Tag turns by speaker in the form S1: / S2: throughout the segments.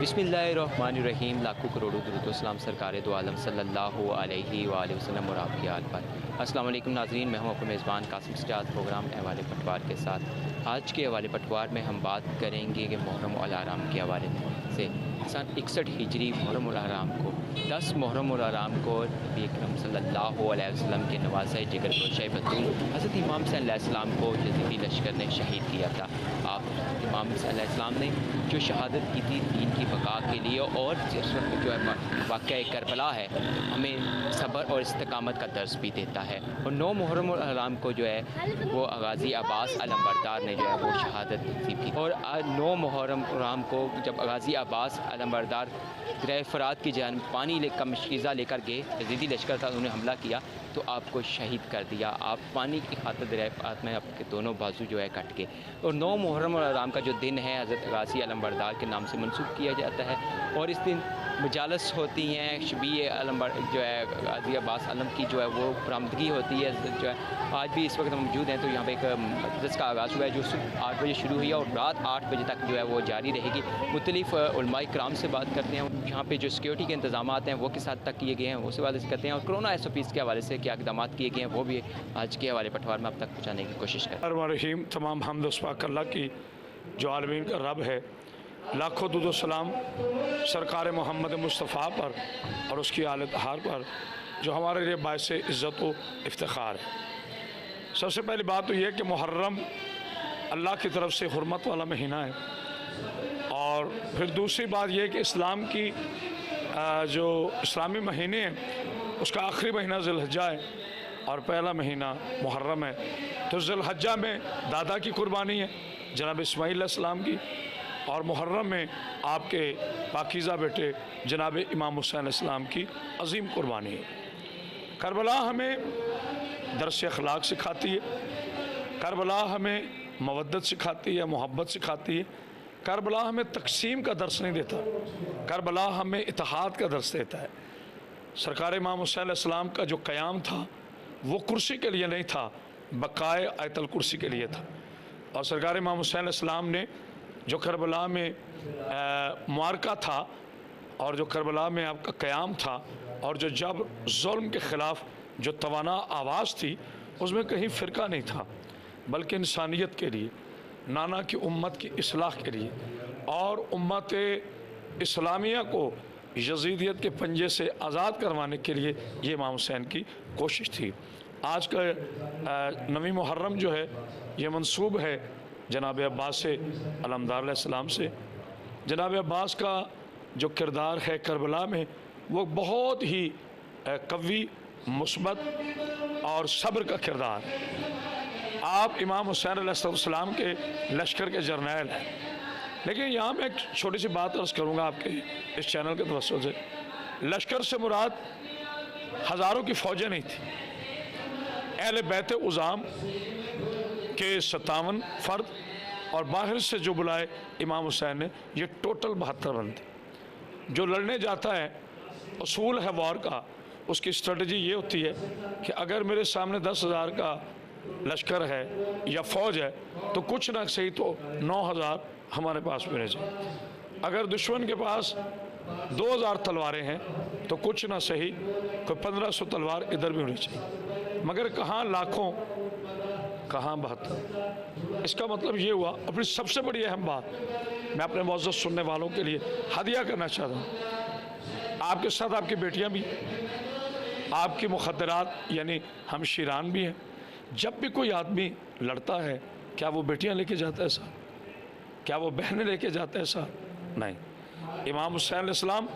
S1: बिस्मिल्लाहिर्रहमानिर्रहीम। लाखों करोड़ों दुरूद व सलाम सरकार दो आलम सल्लल्लाहु अलैहि वसल्लम और आपके आल पर। अस्सलाम वालेकुम नाज़रीन, मैं हूं आपका मेज़बान कासिम सजाद। प्रोग्राम अहवाल पटवार के साथ आज के अहवाल पटवार में हम बात करेंगे कि मुहर्रम उल हराम के हवाले से सन 61 हिजरी मुहर्रम उल हराम को 10 मुहर्रम उल हराम को नबी अकरम सल्लल्लाहु अलैहि वसल्लम के नवाज़े जिगर गोशे बतूल हज़रत इमाम हुसैन अलैहिस्सलाम को यज़ीदी लश्कर ने शहीद किया था। आप इमाम हुसैन अलैहिस्सलाम ने जो शहादत की थी दीन की बका के लिए, और जो है वाक़या करबला है हमें सब्र और इस्तिकामत का दर्स भी देता है। और 9 मुहर्रम उल हराम को जो है वो गाज़ी अब्बास अलमबरदार ने जो है वो शहादत नसीब की। और 9 मुहर्रम उल हराम को जब गाज़ी अब्बास अलमबरदार दरिया फ़रात की जानिब पानी का मशकीज़ा लेकर गए, यज़ीदी लश्कर था, उन्होंने हमला किया तो आपको शहीद कर दिया। आप पानी की खातिर दरिया फ़रात में आपके दोनों बाजू जो है कट के। और 9 मुहर्रम उल हराम का जो दिन है हज़रत गाज़ी अलमबरदार के नाम से मंसूब किया जाता है। और इस दिन मजालस होती हैं, शबी अलम जो है गाज़ी अब्बास अलम की जो है वो बरामदगी होती है। जो है आज भी इस वक्त हम मौजूद हैं तो यहाँ पे एक मजलिस का आगाज़ हुआ है जो सुबह 8 बजे शुरू हुई है और रात 8 बजे तक जो है वो जारी रहेगी। मुख्तलिफ उलमाए किराम से बात करते हैं, यहाँ पे जो सिक्योरिटी के इंतजाम हैं वो किस हद तक किए गए हैं वो से बात करते हैं, और कोरोना SOPs के हवाले से क्या इक़दाम किए गए हैं वो भी आज के हवाले पटवार में अब तक पहुँचाने की कोशिश करें।
S2: रहीम तमाम हमद वस्फाक अल्लाह की जो आलमीन का रब है, लाखों दुरूद व सलाम सरकार मोहम्मद मुस्तफ़ा पर और उसकी आले तहार पर जो हमारे लिए बायस इज़्ज़त व इफ्तिखार है। सबसे पहली बात तो यह है कि मुहर्रम अल्लाह की तरफ से हुर्मत वाला महीना है, और फिर दूसरी बात यह है कि इस्लाम की जो इस्लामी महीने हैं उसका आखिरी महीना ज़िलहज्जा है और पहला महीना मुहर्रम है। तो ज़िलहज्जा में दादा की कुर्बानी है जनाब इस्माईल अलैहिस्सलाम की, और मुहर्रम में आपके पाकीज़ा बेटे जनाब इमाम हुसैन अलैहिस्सलाम की अज़ीम कुर्बानी है। करबला हमें दर्स अखलाक सिखाती है, करबला हमें मवद्दत सिखाती है, मोहब्बत सिखाती है। करबला हमें तकसीम का दर्स नहीं देता, करबला हमें इत्तेहाद का दर्स देता है। सरकार इमाम हुसैन अलैहिस्सलाम का जो क़याम था वो कुर्सी के लिए नहीं था, बकाए आयतल कुर्सी के लिए था। और सरकार इमाम हुसैन अलैहिस्सलाम ने जो करबला में मार्का था और जो करबला में आपका क़याम था और जो जब जुल्म के ख़िलाफ़ जो तवाना आवाज़ थी उसमें कहीं फ़िरका नहीं था, बल्कि इंसानियत के लिए, नाना की उम्मत की इस्लाह के लिए और उम्मत इस्लामिया को यज़ीदियत के पंजे से आज़ाद करवाने के लिए ये इमाम हुसैन की कोशिश थी। आज का 9 मुहर्रम जो है ये मंसूब है जनाब अब्बास अलमदार अलैहिस्सलाम से। जनाब अब्बास का जो किरदार है करबला में वो बहुत ही कवी, मुस्बत और सब्र का किरदार। आप इमाम हुसैन अलैहिस्सलाम के लश्कर के जर्नैल हैं, लेकिन यहाँ मैं एक छोटी सी बात अर्ज़ करूँगा आपके इस चैनल के तवज्जुह से। लश्कर से मुराद हज़ारों की फ़ौजें नहीं थी, अहले बैत उज़ाम के 57 फ़र्द और बाहर से जो बुलाए इमाम हुसैन ने, ये टोटल 72 बंदे। जो लड़ने जाता है, उसूल है वॉर का, उसकी स्ट्रेटजी ये होती है कि अगर मेरे सामने 10,000 का लश्कर है या फ़ौज है तो कुछ ना सही तो 9,000 हमारे पास भी होने चाहिए। अगर दुश्मन के पास 2,000 तलवारें हैं तो कुछ ना सही कोई 1,500 तलवार इधर भी होनी चाहिए, मगर कहाँ लाखों कहाँ 72। इसका मतलब ये हुआ, अपनी सबसे बड़ी अहम बात मैं अपने मौजूद सुनने वालों के लिए हदिया करना चाहता हूँ। आपके साथ आपकी बेटियाँ भी, आपकी मुखद्दरात यानी हमशीरान भी हैं। जब भी कोई आदमी लड़ता है क्या वो बेटियाँ लेके जाता है साथ? क्या वो बहनें लेके जाता है साथ? नहीं। इमाम हुसैन अलैहिस्सलाम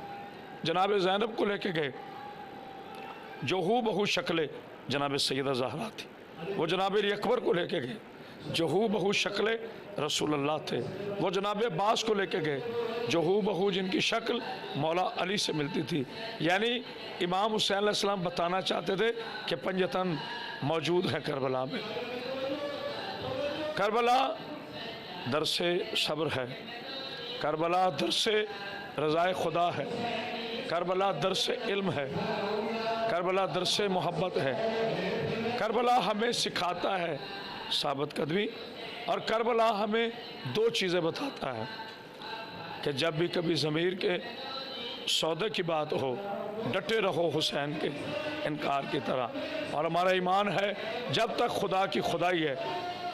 S2: जनाब ज़ैनब को लेके गए जो हू बहू शक्ल जनाब सैयदा ज़हरा थी, वो जनाब अकबर को लेके गए जो हू बहू शक्ल रसूलुल्लाह थे, वो जनाब अब्बास को लेके गए जो हू बहू जिनकी शक्ल मौला अली से मिलती थी। यानी इमाम हुसैन अलैहिस्सलाम बताना चाहते थे कि पंजतन मौजूद हैं करबला में। करबला दरसे सब्र है, करबला दरसे रज़ाए खुदा है, करबला दरसे इल्म है, करबला दरसे मोहब्बत है। करबला हमें सिखाता है साबित कदमी, और करबला हमें 2 चीज़ें बताता है कि जब भी कभी ज़मीर के सौदे की बात हो डटे रहो हुसैन के इनकार की तरह। और हमारा ईमान है जब तक खुदा की खुदाई है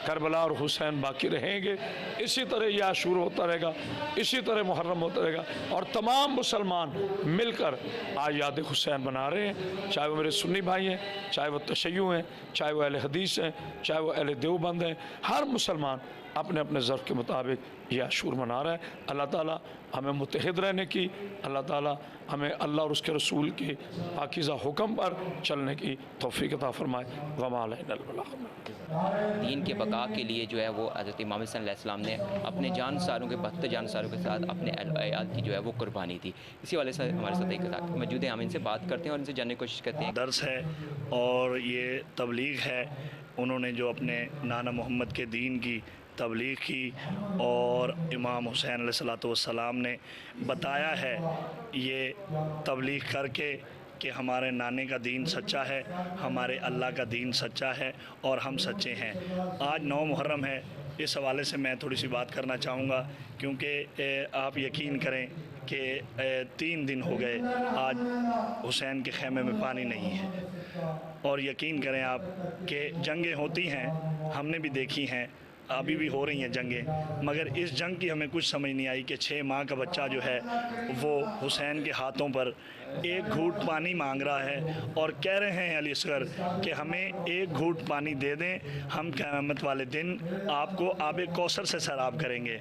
S2: करबला और हुसैन बाकी रहेंगे। इसी तरह यह आशूर होता रहेगा, इसी तरह मुहर्रम होता रहेगा। और तमाम मुसलमान मिलकर आज याद हुसैन बना रहे हैं, चाहे वो मेरे सुन्नी भाई हैं, चाहे वो तशय्युअ हैं, चाहे वो अहले हदीस हैं, चाहे वो अहले देवबंद हैं। हर मुसलमान अपने अपने ज़र्फ़ के मुताबिक यह आशूर मना रहा है। अल्लाह ताला हमें मुत्तहिद रहने की, अल्लाह ताला हमें अल्लाह और उसके रसूल के पाकीज़ा हुक्म पर चलने की तौफ़ीक़ अता फ़रमाए। वमा अलैना इल्लल बलाग।
S1: दीन के बका के लिए जो है वो हज़रत इमाम हुसैन अलैहिस्सलाम ने अपने जानसारों के 72 जानसारों के साथ अपने अयाल की जो है वो कुर्बानी दी। इसी वाले से हमारे साथ एक साथ मौजूद हैं, हम इनसे बात करते हैं और इनसे जानने की कोशिश करते हैं।
S3: दर्स है और ये तबलीग है। उन्होंने जो अपने नाना मोहम्मद के दीन की तबलीग की और इमाम हुसैन अलैहिस्सलाम ने बताया है ये तबलीग करके कि हमारे नाने का दीन सच्चा है, हमारे अल्लाह का दीन सच्चा है और हम सच्चे हैं। आज 9 मुहर्रम है, इस हवाले से मैं थोड़ी सी बात करना चाहूँगा क्योंकि आप यकीन करें कि 3 दिन हो गए आज हुसैन के खेमे में पानी नहीं है। और यकीन करें आप कि जंगें होती हैं, हमने भी देखी हैं, अभी भी हो रही हैं जंगें, मगर इस जंग की हमें कुछ समझ नहीं आई कि 6 माह का बच्चा जो है वो हुसैन के हाथों पर एक घूंट पानी मांग रहा है और कह रहे हैं अली असगर कि हमें एक घूंट पानी दे दें, हम क़यामत वाले दिन आपको आब कौसर से सैराब करेंगे।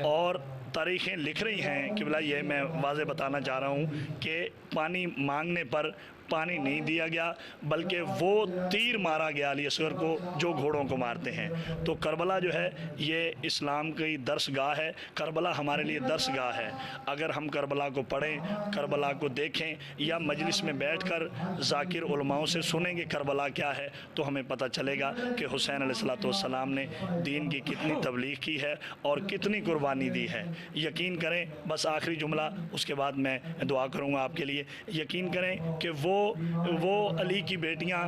S3: और तारीखें लिख रही हैं कि भला ये मैं वाज़े बताना चाह रहा हूँ कि पानी मांगने पर पानी नहीं दिया गया बल्कि वो तीर मारा गया अली असगर को जो घोड़ों को मारते हैं। तो करबला जो है ये इस्लाम की दर्सगाह है, करबला हमारे लिए दर्सगाह है। अगर हम करबला को पढ़ें, करबला को देखें या मजलिस में बैठकर ज़ाकिर उलमाओं से सुनेंगे करबला क्या है तो हमें पता चलेगा कि हुसैन अलैहिस्सलाम ने दीन की कितनी तबलीग की है और कितनी कुर्बानी दी है। यकीन करें, बस आखिरी जुमला उसके बाद मैं दुआ करूँगा आपके लिए। यकीन करें कि वो अली की बेटियां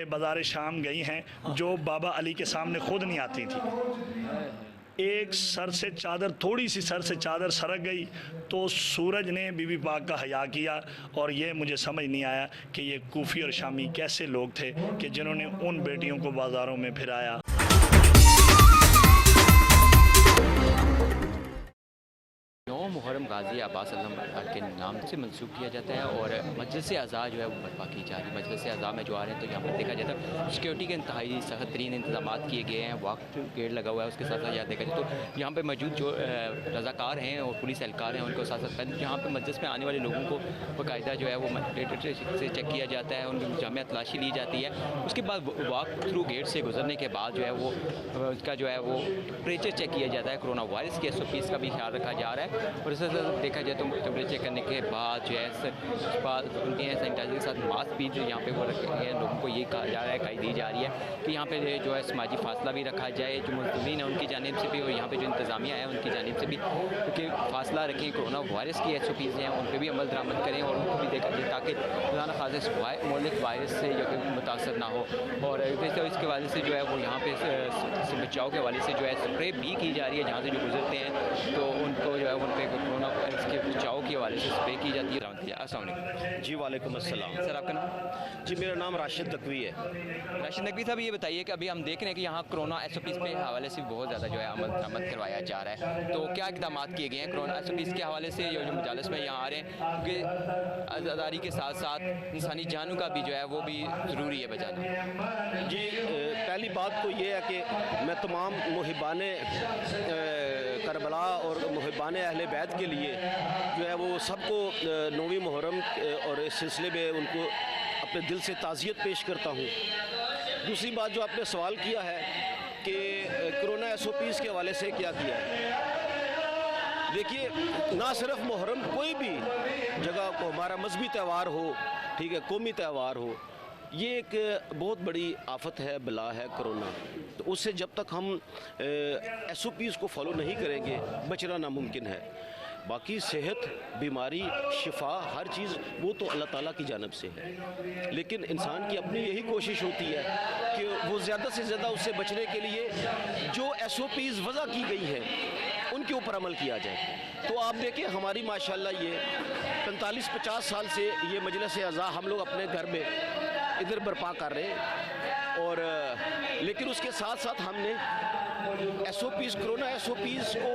S3: बाज़ार शाम गई हैं जो बाबा अली के सामने खुद नहीं आती थी। एक सर से चादर, थोड़ी सी सर से चादर सरक गई तो सूरज ने बीबी पाक का हया किया। और ये मुझे समझ नहीं आया कि ये कूफी और शामी कैसे लोग थे कि जिन्होंने उन बेटियों को बाज़ारों में फिराया।
S1: 9 मुहर्रम गाजी अब्बास के नाम से मंसूब किया जाता है और मजलिस अज़ा जो है वो बर्पा की जा रही है। मजलिस अज़ा में जो आ रहे हैं तो यहाँ पर देखा जाता है सिक्योरिटी के इंतहाई सख्त तरीन इंतजाम किए गए हैं, वक्त गेट लगा हुआ है। उसके साथ साथ यहाँ देखा जाए तो यहाँ पर मौजूद जो रज़ाकार हैं और पुलिस एहलकार हैं उनको साथ साथ पहले यहाँ पर मजलिस में आने वाले लोगों को बाकायदा जो है वो से चेक किया जाता है, उनकी जामिया तलाशी ली जाती है। उसके बाद वॉक थ्रू गेट से गुजरने के बाद जो है वो उसका जो है वो टेम्परेचर चेक किया जाता है। कोरोना वायरस के SOPs का भी ख्याल रखा जा रहा है। और इस देखा जाए तो टेम्परेचर करने के बाद जो है सैनिटाइजर के साथ मास्क भी जो यहाँ पे वो रखे हैं। लोगों को ये कहा जा रहा है, कही दी जा रही है कि यहाँ पे जो है समाजी फासला भी रखा जाए, जो मुल्ज़िमीन है उनकी जानिब से भी और यहाँ पे जो इंतज़ामिया है उनकी जानिब से भी क्योंकि फासला रखें। कोरोना वायरस की SOPs हैं उन पर भी अमल दरामद करें और उनको भी देखा जाए ताकि खुदा न खासा मौलिक वायरस से जो कि मुतासर ना हो। और इसके वजह से जो है वो यहाँ पे से बचाव के हवाले से जो है स्प्रे भी की जा रही है। जहाँ से जो गुजरते हैं तो उनको जो है उन पर कोरोना वायरस के बचाव के हवाले से स्प्रे की जाती है। अस्सलाम वालेकुम।
S4: जी वालेकुम अस्सलाम।
S1: सर आपका नाम?
S4: जी मेरा नाम राशिद नकवी है।
S1: राशिद नकवी साहब ये बताइए कि अभी हम देख रहे हैं कि यहाँ कोरोना SOPs के हवाले से बहुत ज़्यादा जो है अमल दरामद करवाया जा रहा है, तो क्या इक़दाम किए गए हैं कोरोना SOPs के हवाले से? जो मजालिस में यहाँ आ रहे हैं क्योंकि आज़ादारी के साथ साथ इंसानी जानों का भी जो है वो भी ज़रूरी है बचाना।
S4: जी पहली बात तो ये है कि मैं तमाम मुहिबाने करबला और मुहिबाने अहले बैत के लिए जो है वो सबको 9वीं मुहर्रम और इस सिलसिले में उनको अपने दिल से ताज़ियत पेश करता हूँ। दूसरी बात जो आपने सवाल किया है कि कोरोना SOPs के हवाले से क्या किया है, देखिए ना सिर्फ मुहर्रम, कोई भी जगह को हमारा मजहबी त्यौहार हो, ठीक है, कौमी त्यौहार हो, ये एक बहुत बड़ी आफत है, बला है कोरोना। तो उससे जब तक हम SOPs को फॉलो नहीं करेंगे बचना नामुमकिन है। बाकी सेहत, बीमारी, शिफा, हर चीज़ वो तो अल्लाह ताला की जानिब से है, लेकिन इंसान की अपनी यही कोशिश होती है कि वो ज़्यादा से ज़्यादा उससे बचने के लिए जो SOPs वज़ा की गई हैं ان کے اوپر عمل کیا جائے۔ تو آپ دیکھیں ہماری ماشاءاللہ یہ 45-50 سال سے یہ مجلس اعضاء ہم لوگ اپنے گھر میں ادھر برپا کر رہے ہیں، اور لیکن اس کے ساتھ ساتھ ہم نے S O Ps, corona S O Ps کو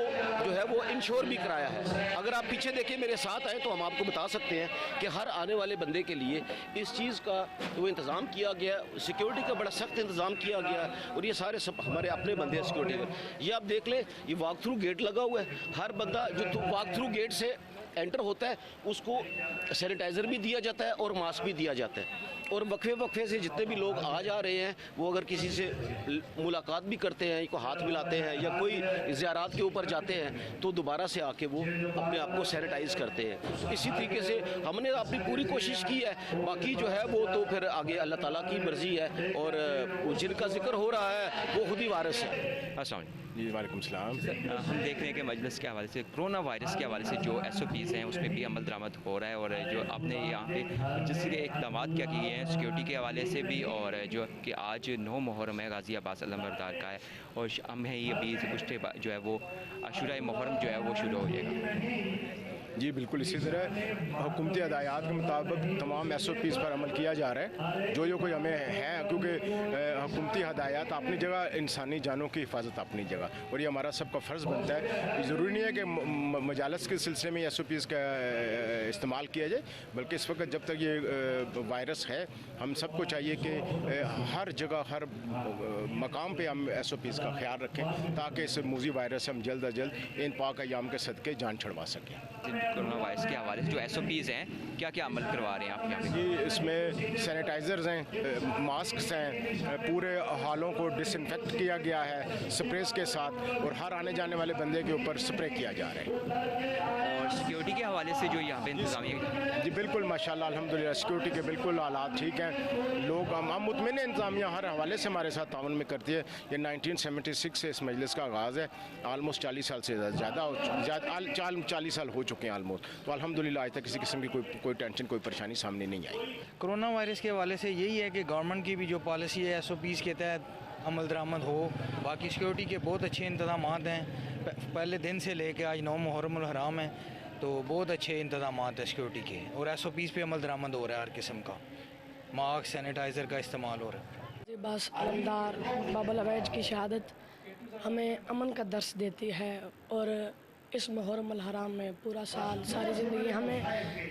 S4: جو ہے وہ انشور بھی کرایا ہے۔ اگر آپ پیچھے دیکھیں میرے ساتھ آئیں تو ہم آپ کو بتا سکتے ہیں کہ ہر آنے والے بندے کے لیے اس چیز کا وہ انتظام کیا گیا، سیکیورٹی کا بڑا سخت انتظام کیا گیا، اور یہ سارے سب ہمارے اپنے بندے ہیں سیکیورٹی کے۔ یہ آپ دیکھ لیں، یہ واک تھرو گیٹ لگا ہوا ہے، ہر بندہ جو واک تھرو گیٹ سے انٹر ہوتا ہے اس کو سینیٹائزر بھی دیا جاتا ہے اور ماسک بھی دیا جاتا ہے، اور وقفے سے جتنے بھی لوگ آ جا رہے ہیں وہ اگر کسی سے ملاقات بھی کرتے ہیں، کو ہاتھ ملاتے ہیں یا کوئی زیارات کے اوپر جاتے ہیں تو دوبارہ سے آ کے وہ اپنے آپ کو سینیٹائز کرتے ہیں۔ اسی طریقے سے ہم نے اپنی پوری کوشش کی ہے، باقی جو ہے وہ تو پھر آگے اللہ تعالیٰ کی مرضی ہے، اور جن کا ذکر ہو رہا ہے وہ خود ہی وارث ہے۔
S1: السلام علیکم۔
S5: جی وعلیکم السلام۔
S1: ہم دیکھ رہے ہیں کہ مجلس کے حوالے سے کرونا وائرس کے حوالے سے جو ایس او پیز ہیں اس میں بھی عمل درآمد ہو رہا ہے، اور جو آپ نے یہاں پہ جس کے اقدامات کیا کیے ہیں سیکیورٹی کے حوالے سے بھی، اور جو کہ آج 9 محرم ہے، غازی عباس علمبردار کا ہے، اور ہمیں یہ ابھی گزشتے جو ہے وہ عاشورہ محرم جو ہے وہ شروع ہو جائے گا۔
S5: جی بالکل اسی طرح حکومتی ہدایات کے مطابق تمام ایس او پیز پر عمل کیا جا رہا ہے جو کوئی ہمیں ہے، کیونکہ حکومتی ہدایات اپنی جگہ، انسانی جانوں کی حفاظت اپنی جگہ، اور یہ ہمارا سب کا فرض بنتا ہے۔ ضروری نہیں ہے کہ مجالس کے سلسلے میں ایس او پیز کا استعمال کیا جائے، بلکہ اس وقت جب تک یہ وائرس ہے ہم سب کو چاہیے کہ ہر جگہ، ہر مقام پہ ہم ایس او پیز کا خیال رکھیں تاکہ اس موذی وائرس سے ہم جلد از جلد ان پاک ایام کے صدقے جان چھڑوا سکیں۔
S1: کرونا وائرس کے حوالے سے جو ایس او پیز ہیں کیا کیا عمل کروا رہے ہیں آپ یہاں پہ؟
S5: جی اس میں سینیٹائزرز ہیں، ماسکس ہیں، پورے حالوں کو ڈس انفیکٹ کیا گیا ہے سپریز کے ساتھ، اور ہر آنے جانے والے بندے کے اوپر سپرے کیا جا رہا ہے۔
S1: اور سیکیورٹی کے حوالے سے جو یہاں پہ انتظامیہ؟
S5: جی بالکل ماشاءاللہ الحمدللہ سیکیورٹی کے بالکل حالات ٹھیک ہیں، لوگ ہم مطمئن ہیں، انتظامیہ ہر حوالے سے ہمارے ساتھ تعاون میں کرتی ہے۔ یہ 1976 سے اس مجلس کا آغاز ہے، آلموسٹ 40 سال سے زیادہ 40 سال ہو چکے ہیں آلموسٹ، تو الحمدللہ آج تک کسی قسم کی کوئی ٹینشن، کوئی پریشانی سامنے نہیں آئی۔
S6: کرونا وائرس کے حوالے سے یہی ہے کہ گورنمنٹ کی بھی جو پالیسی ہے ایس او پیز کے تحت عمل درآمد ہو، باقی سیکیورٹی کے بہت اچھے انتظامات ہیں، پہلے دن سے لے کے آج 9 محرم الحرام ہے تو بہت اچھے انتظامات ہیں سیکیورٹی کے، اور ایس او پیز پہ عمل درآمد ہو رہا ہے، ہر قسم کا ماسک، سینیٹائزر کا استعمال ہو رہا ہے۔
S7: عباس علمدار بابا العویج کی شہادت ہمیں امن کا درس دیتی ہے، اور اس محرم الحرام میں پورا سال، ساری زندگی ہمیں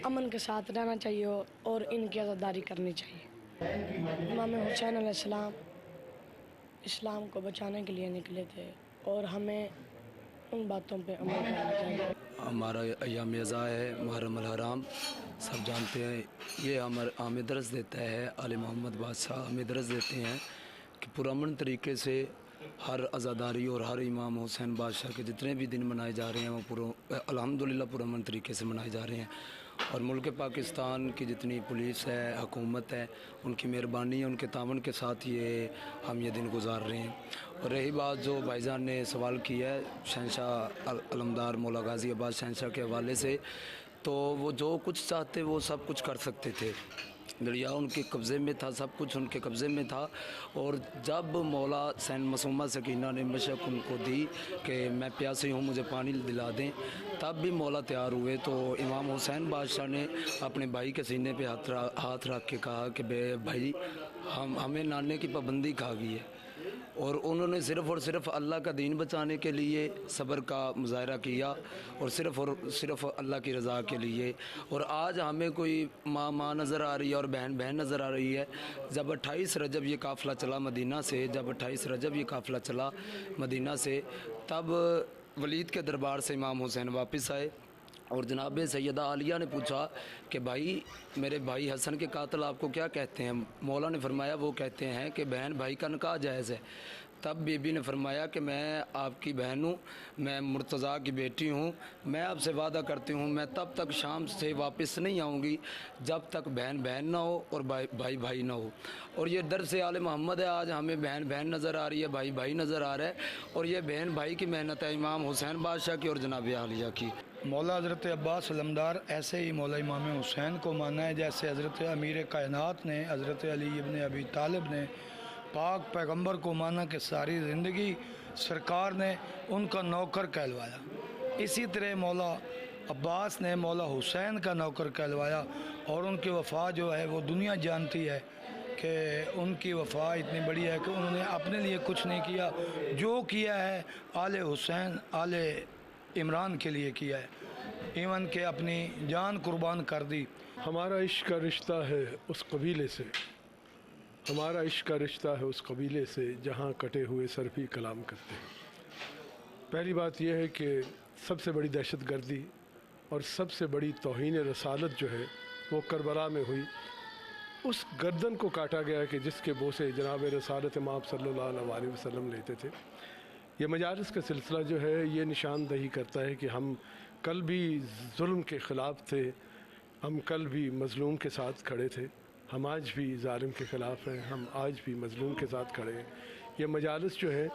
S7: امن کے ساتھ رہنا چاہیے اور ان کی عزاداری کرنی چاہیے۔ امام حسین علیہ السلام اسلام کو بچانے کے لیے نکلے تھے، اور ہمیں ان باتوں پہ عمل کرنا چاہیے۔
S8: ہمارا ایام ازا ہے محرم الحرام، سب جانتے ہیں، یہ ہمیں درس دیتا ہے، آل محمد بادشاہ ہمیں درس دیتے ہیں کہ پرامن طریقے سے ہر عزاداری اور ہر امام حسین بادشاہ کے جتنے بھی دن منائے جا رہے ہیں وہ الحمدللہ پرامن طریقے سے منائے جا رہے ہیں، اور ملک پاکستان کی جتنی پولیس ہے، حکومت ہے، ان کی مہربانی، ان کے تعاون کے ساتھ ہم یہ دن گزار رہے ہیں۔ اور رہی بات جو بھائی جان نے سوال کیا ہے شہنشاہ علمدار مولا غازی عباس شہنشاہ کے حوالے سے، تو وہ جو کچھ چاہتے وہ سب کچھ کر سکتے تھے، دریا ان کے قبضے میں تھا، سب کچھ ان کے قبضے میں تھا، اور جب مولا سین معصومہ سکینہ نے مشق ان کو دی کہ میں پیاسی ہوں مجھے پانی دلا دیں، تب بھی مولا تیار ہوئے، تو امام حسین بادشاہ نے اپنے بھائی کے سینے پہ ہاتھ رکھ کے کہا کہ بھائی ہمیں نانے کی پابندی کھا گئی ہے، اور انہوں نے صرف اور صرف اللہ کا دین بچانے کے لیے صبر کا مظاہرہ کیا، اور صرف اللہ کی رضا کے لیے۔ اور آج ہمیں کوئی ماں نظر آ رہی ہے اور بہن نظر آ رہی ہے۔ جب 28 رجب یہ قافلہ چلا مدینہ سے، تب ولید کے دربار سے امام حسین واپس آئے، اور جناب سیدہ عالیہ نے پوچھا کہ بھائی میرے بھائی حسن کے قاتل آپ کو کیا کہتے ہیں؟ مولا نے فرمایا وہ کہتے ہیں کہ بہن بھائی کا نکاح جائز ہے۔ تب بی بی نے فرمایا کہ میں آپ کی بہن ہوں، میں مرتضیٰ کی بیٹی ہوں، میں آپ سے وعدہ کرتی ہوں میں تب تک شام سے واپس نہیں آؤں گی جب تک بہن نہ ہو اور بھائی نہ ہو۔ اور یہ درس آل محمد ہے، آج ہمیں بہن نظر آ رہی ہے، بھائی نظر آ رہا ہے، اور یہ بہن بھائی کی محنت ہے، امام حسین بادشاہ کی اور جناب عالیہ کی۔
S6: مولا حضرت عباس علمدار ایسے ہی مولا امام حسین کو مانا ہے جیسے حضرت امیر کائنات نے، حضرت علی ابن ابی طالب نے پاک پیغمبر کو مانا کہ ساری زندگی سرکار نے ان کا نوکر کہلوایا۔
S9: इसी तरह मौला अब्बास ने मौला हुसैन का नौकर कहलवाया और उनकी वफ़ा जो है वो दुनिया जानती है कि उनकी वफ़ा इतनी बड़ी है कि उन्होंने अपने लिए कुछ नहीं किया, जो किया है आले हुसैन आले इमरान के लिए किया है, इवन के अपनी जान कुर्बान कर दी।
S10: हमारा इश्क का रिश्ता है उस कबीले से, हमारा इश्क का रिश्ता है उस कबीले से जहाँ कटे हुए सर भी कलाम करते हैं। पहली बात यह है कि सबसे बड़ी दहशत गर्दी और सबसे बड़ी तौहीन रसालत जो है वो करबला में हुई। उस गर्दन को काटा गया कि जिसके बोसे जनाब रसालत इमाम सल्लल्लाहु अलैहि वसल्लम लेते थे। ये मजालिस का सिलसिला जो है ये निशानदही करता है कि हम कल भी जुल्म के ख़िलाफ़ थे, हम कल भी मज़लूम के साथ खड़े थे, हम आज भी ज़ालिम के ख़िलाफ़ हैं, हम आज भी मज़लूम के साथ खड़े हैं। ये मजालिस जो है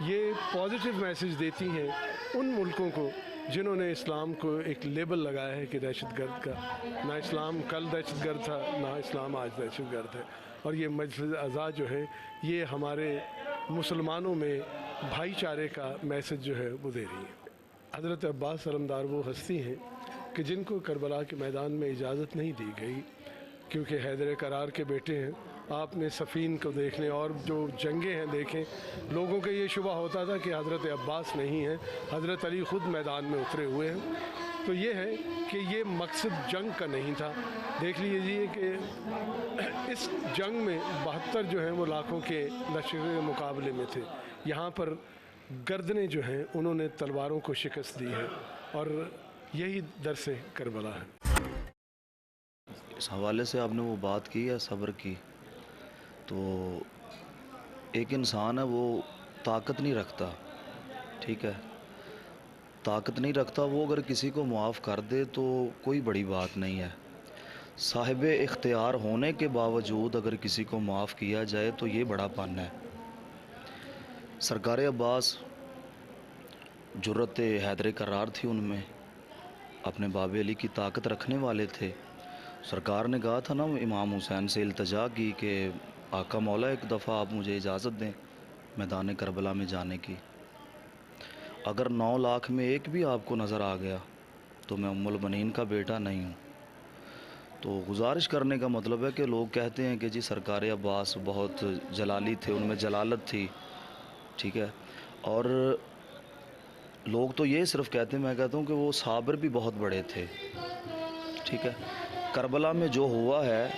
S10: ये पॉजिटिव मैसेज देती हैं उन मुल्कों को जिन्होंने इस्लाम को एक लेबल लगाया है कि दहशतगर्द का। ना इस्लाम कल दहशतगर्द था, ना इस्लाम आज दहशतगर्द है। और ये मजलिस अज़ा जो है ये हमारे मुसलमानों में भाईचारे का मैसेज जो है वो दे रही है। हज़रत अब्बास अलमदार वो हस्ती हैं कि जिनको करबला के मैदान में इजाज़त नहीं दी गई, क्योंकि हैदर करार के बेटे हैं। आपने सफ़ीन को देखने और जो जंगें हैं देखें, लोगों के ये शुबा होता था कि हज़रत अब्बास नहीं हैं, हज़रत अली ख़ुद मैदान में उतरे हुए हैं। तो ये है कि ये मकसद जंग का नहीं था। देख लीजिए कि इस जंग में 72 जो हैं वो लाखों के लश्कर के मुकाबले में थे। यहाँ पर गर्दनें जो हैं उन्होंने तलवारों को शिकस्त दी है और यही दरसे करबला है।
S11: इस हवाले से आपने वो बात की है सब्र की, तो एक इंसान है वो ताकत नहीं रखता, ठीक है, ताकत नहीं रखता, वो अगर किसी को माफ़ कर दे तो कोई बड़ी बात नहीं है। साहिब इख्तियार होने के बावजूद अगर किसी को माफ़ किया जाए तो ये बड़ापन है। सरकार अब्बास जुर्रत हैदर करार थी उनमें, अपने बाबे अली की ताकत रखने वाले थे। सरकार ने कहा था ना इमाम हुसैन से इल्तजा की कि आका मौला एक दफ़ा आप मुझे इजाज़त दें मैदान करबला में जाने की। अगर 9 लाख में एक भी आपको नज़र आ गया तो मैं उम्मुल बनीन का बेटा नहीं हूँ। तो गुजारिश करने का मतलब है कि लोग कहते हैं कि जी सरकार अब्बास बहुत जलाली थे, उनमें जलालत थी, ठीक है, और लोग तो ये सिर्फ कहते हैं, मैं कहता हूँ कि वो साबिर भी बहुत बड़े थे, ठीक है। करबला में जो हुआ है,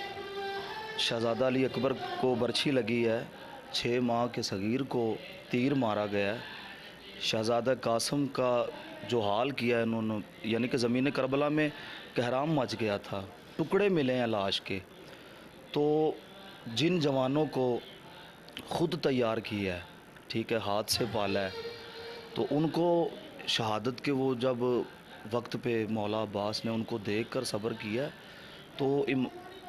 S11: शहज़ादा अली अकबर को बर्छी लगी है, 6 माह के सगीर को तीर मारा गया है, शहज़ादा कासिम का जो हाल किया है इन्होंने, यानी कि ज़मीन करबला में कहराम मच गया था, टुकड़े मिले हैं लाश के। तो जिन जवानों को ख़ुद तैयार किया है, ठीक है, हाथ से पाला है, तो उनको शहादत के वो जब वक्त पे मौला अब्बास ने उनको देखकर सब्र किया, तो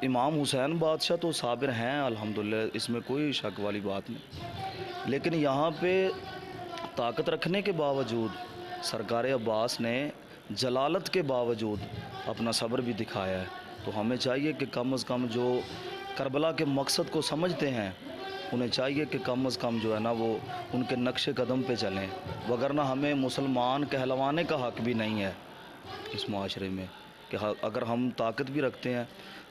S11: इमाम हुसैन बादशाह तो साबिर हैं अल्हम्दुलिल्लाह, इसमें कोई शक वाली बात नहीं। लेकिन यहाँ पे ताकत रखने के बावजूद सरकार अब्बास ने जलालत के बावजूद अपना सब्र भी दिखाया है। तो हमें चाहिए कि कम अज़ कम जो करबला के मकसद को समझते हैं उन्हें चाहिए कि कम अज़ कम जो है ना वो उनके नक्शे कदम पे चलें, वगरना हमें मुसलमान कहलवाने का हक़ भी नहीं है इस माशरे में कि अगर हम ताकत भी रखते हैं,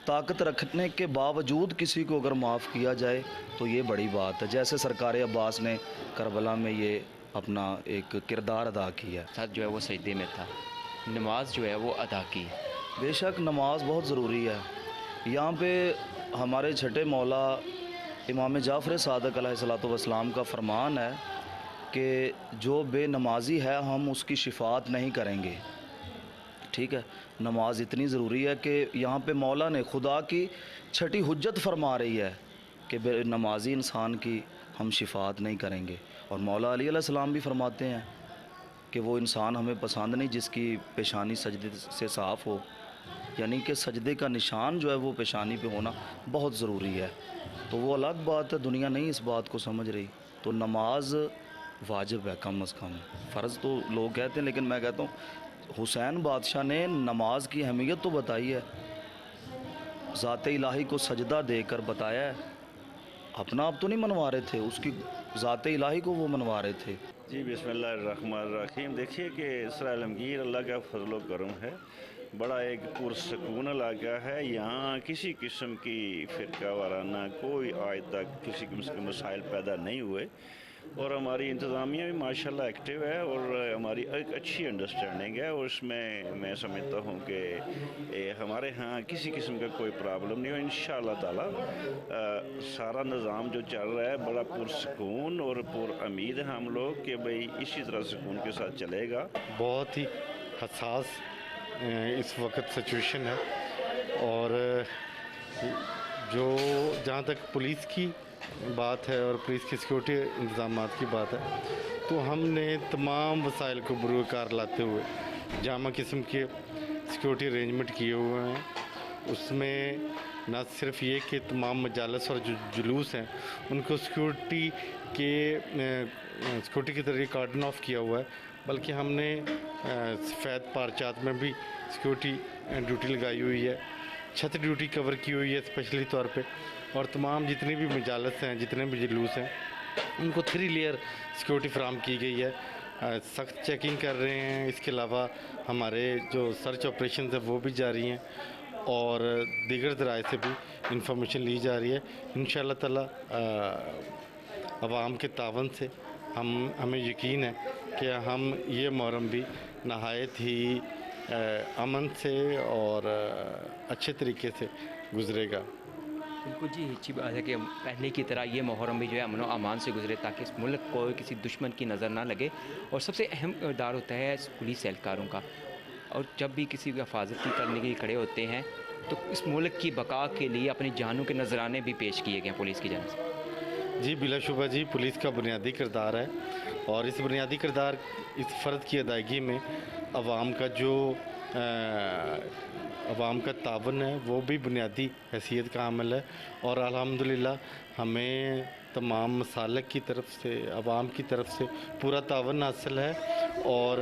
S11: ताकत रखने के बावजूद किसी को अगर माफ़ किया जाए तो ये बड़ी बात है। जैसे सरकार अब्बास ने करबला में ये अपना एक किरदार अदा किया।
S1: साथ जो है वो सजदे में था, नमाज जो है वो अदा की।
S11: बेशक नमाज बहुत ज़रूरी है। यहाँ पे हमारे छठे मौला इमाम जाफ़र सादक अलैहिस्सलातु वस्सलाम का फरमान है कि जो बेनमाजी है हम उसकी शिफात नहीं करेंगे, ठीक है। नमाज इतनी ज़रूरी है कि यहाँ पे मौला ने खुदा की छठी हुज्जत फरमा रही है कि बेनमाजी इंसान की हम शिफात नहीं करेंगे। और मौला अली अलैहिस्सलाम भी फरमाते हैं कि वो इंसान हमें पसंद नहीं जिसकी पेशानी सजदे से साफ़ हो, यानी कि सजदे का निशान जो है वो पेशानी पे होना बहुत ज़रूरी है। तो वो अलग बात है, दुनिया नहीं इस बात को समझ रही। तो नमाज वाजिब है, कम अज़ कम। फ़र्ज़ तो लोग कहते हैं, लेकिन मैं कहता हूँ हुसैन बादशाह ने नमाज की अहमियत तो बताई है, ज़ात इलाही को सजदा देकर बताया है। अपना आप तो नहीं मनवा रहे थे, उसकी ज़ात इलाही को वो मनवा रहे थे।
S12: جی بسم اللہ الرحمن الرحیم. دیکھیے کہ اسرا عالمگیر اللہ کا فضل و کرم ہے، بڑا ایک پرسکون علاقہ ہے. یہاں کسی قسم کی فرقہ وارانہ کوئی آج تک کسی قسم کے مسائل پیدا نہیں ہوئے، اور ہماری انتظامیہ بھی ماشاءاللہ ایکٹیو ہے، اور ہماری ایک اچھی انڈرسٹینڈنگ ہے، اور اس میں سمجھتا ہوں کہ ہمارے ہاں کسی قسم کا کوئی پرابلم نہیں ہو. انشاءاللہ تعالی سارا نظام جو چل رہا ہے بڑا پرسکون اور پر امید ہے ہم لوگ کہ بھئی اسی طرح سکون کے ساتھ چلے گا.
S13: بہت ہی حساس اس وقت سچویشن ہے، اور جہاں تک پولیس کی بات ہے اور پولیس کی سیکورٹی انتظامات کی بات ہے، تو ہم نے تمام وسائل کو بروکار لاتے ہوئے جامع قسم کے سیکورٹی ارینجمنٹ کیے ہوئے ہیں. اس میں نہ صرف یہ کہ تمام مجالس اور جو جلوس ہیں ان کو سیکورٹی کے ذریعے کارڈن آف کیا ہوا ہے، بلکہ ہم نے سفید پارچات میں بھی سیکورٹی ڈیوٹی لگائی ہوئی ہے، چھت ڈیوٹی کور کی ہوئی ہے اسپیشلی طور پہ، اور تمام جتنے بھی مجالس ہیں، جتنے بھی جلوس ہیں، ان کو 3 لیئر سیکورٹی فراہم کی گئی ہے. سخت چیکنگ کر رہے ہیں. اس کے علاوہ ہمارے جو سرچ آپریشنز ہیں وہ بھی جاری ہیں، اور دیگر ذرائع سے بھی انفارمیشن لی جا رہی ہے. انشاءاللہ تعالی عوام کے تعاون سے ہمیں یقین ہے کہ ہم یہ محرم بھی نہایت ہی امن سے اور اچھے طریقے سے گزرے گا.
S1: بالکل جی، اچھی بات ہے کہ پہلے کی طرح یہ محرم بھی جو ہے امن و امان سے گزرے، تاکہ اس ملک کو کسی دشمن کی نظر نہ لگے. اور سب سے اہم کردار ہوتا ہے پولیس اہلکاروں کا، اور جب بھی کسی کی حفاظت کرنے کے لیے کھڑے ہوتے ہیں تو اس ملک کی بقا کے لیے اپنی جانوں کے نذرانے بھی پیش کیے گئے ہیں پولیس کی جانب سے.
S13: جی بلا شبہ جی، پولیس کا بنیادی کردار ہے، اور اس بنیادی کردار اس فرض کی ادائیگی میں عوام کا تعاون ہے وہ بھی بنیادی حیثیت کا عمل ہے. اور الحمدللہ ہمیں تمام مسالک کی طرف سے، عوام کی طرف سے پورا تعاون حاصل ہے، اور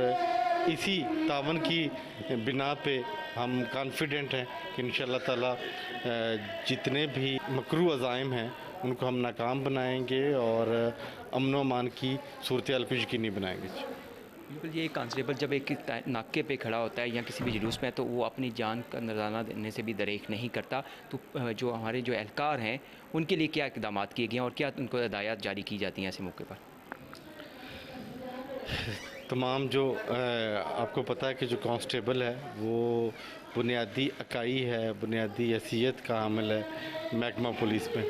S13: اسی تعاون کی بنا پہ ہم کانفیڈنٹ ہیں کہ انشاءاللہ تعالی جتنے بھی مکروہ عزائم ہیں ان کو ہم ناکام بنائیں گے اور امن و امان کی صورتحال کو یقینی بنائیں گے.
S1: بالکل، یہ کانسٹیبل جب ایک ناکے پہ کھڑا ہوتا ہے یا کسی بھی جلوس میں، تو وہ اپنی جان کا نذرانہ دینے سے بھی دریغ نہیں کرتا. تو جو ہمارے جو اہلکار ہیں ان کے لیے کیا اقدامات کیے گئے ہیں اور کیا ان کو ہدایات جاری کی جاتی ہیں ایسے موقع پر؟
S13: تمام جو آپ کو پتہ ہے کہ جو کانسٹیبل ہے وہ بنیادی اکائی ہے، بنیادی حیثیت کا عامل ہے محکمہ پولیس میں.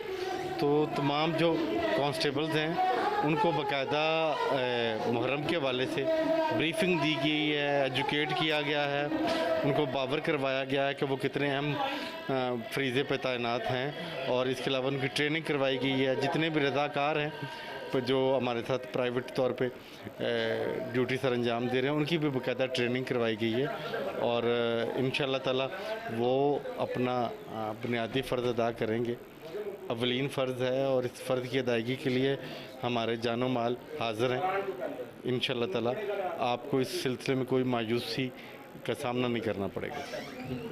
S13: تو تمام جو کانسٹیبلز ہیں ان کو باقاعدہ محرم کے حوالے سے بریفنگ دی گئی ہے، ایجوکیٹ کیا گیا ہے، ان کو باور کروایا گیا ہے کہ وہ کتنے اہم فریضے پہ تعینات ہیں، اور اس کے علاوہ ان کی ٹریننگ کروائی گئی ہے. جتنے بھی رضاکار ہیں جو ہمارے ساتھ پرائیویٹ طور پہ ڈیوٹی سر انجام دے رہے ہیں، ان کی بھی باقاعدہ ٹریننگ کروائی گئی ہے، اور انشاءاللہ تعالی وہ اپنا بنیادی فرض ادا کریں گے. اولین فرض ہے، اور اس فرض کی ادائیگی کے لیے ہمارے جان و مال حاضر ہیں. انشاءاللہ تعالی آپ کو اس سلسلے میں کوئی مایوسی کا سامنا نہیں کرنا پڑے گا.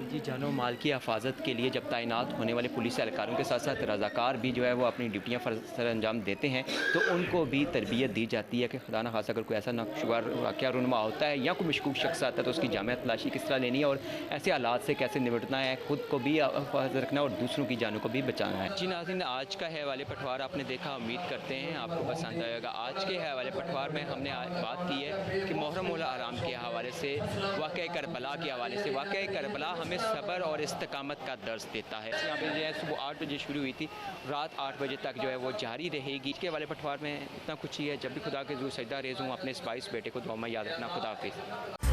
S1: جی، جان و مال کی حفاظت کے لیے جب تعینات ہونے والے پولیس اہلکاروں کے ساتھ ساتھ رضاکار بھی جو ہے وہ اپنی ڈیوٹیاں سر انجام دیتے ہیں، تو ان کو بھی تربیت دی جاتی ہے کہ خدا نہ خاصہ اگر کوئی ایسا ناگوار واقعہ رونما ہوتا ہے یا کوئی مشکوک شخص آتا ہے تو اس کی جامع تلاشی کس طرح لینی ہے اور ایسے حالات سے کیسے نمٹنا ہے، خود کو بھی حفاظت رکھنا اور دوسروں کی جانوں کو بھی بچانا ہے. جی ناظرین، آج کا حوالے پٹوار آپ نے دیکھا، امید کرتے ہیں آپ کو پسند آئے گا. آج کے حوالے پٹوار میں ہم نے بات کی ہے کہ محرم الحرام کے حوالے سے، واقعہ کربلا کے حوالے سے. واقعہ کربلا ہمیں صبر اور استقامت کا درس دیتا ہے. یہاں پہ جو ہے صبح 8 بجے شروع ہوئی تھی، رات 8 بجے تک جو ہے وہ جاری رہے گی. اس کے حوالے پٹوار میں اتنا کچھ ہی ہے. جب بھی خدا کے حضور سجدہ ریز ہوں، اپنے اس 22 بیٹے کو دعا میں یاد رکھنا. خدا حافظ.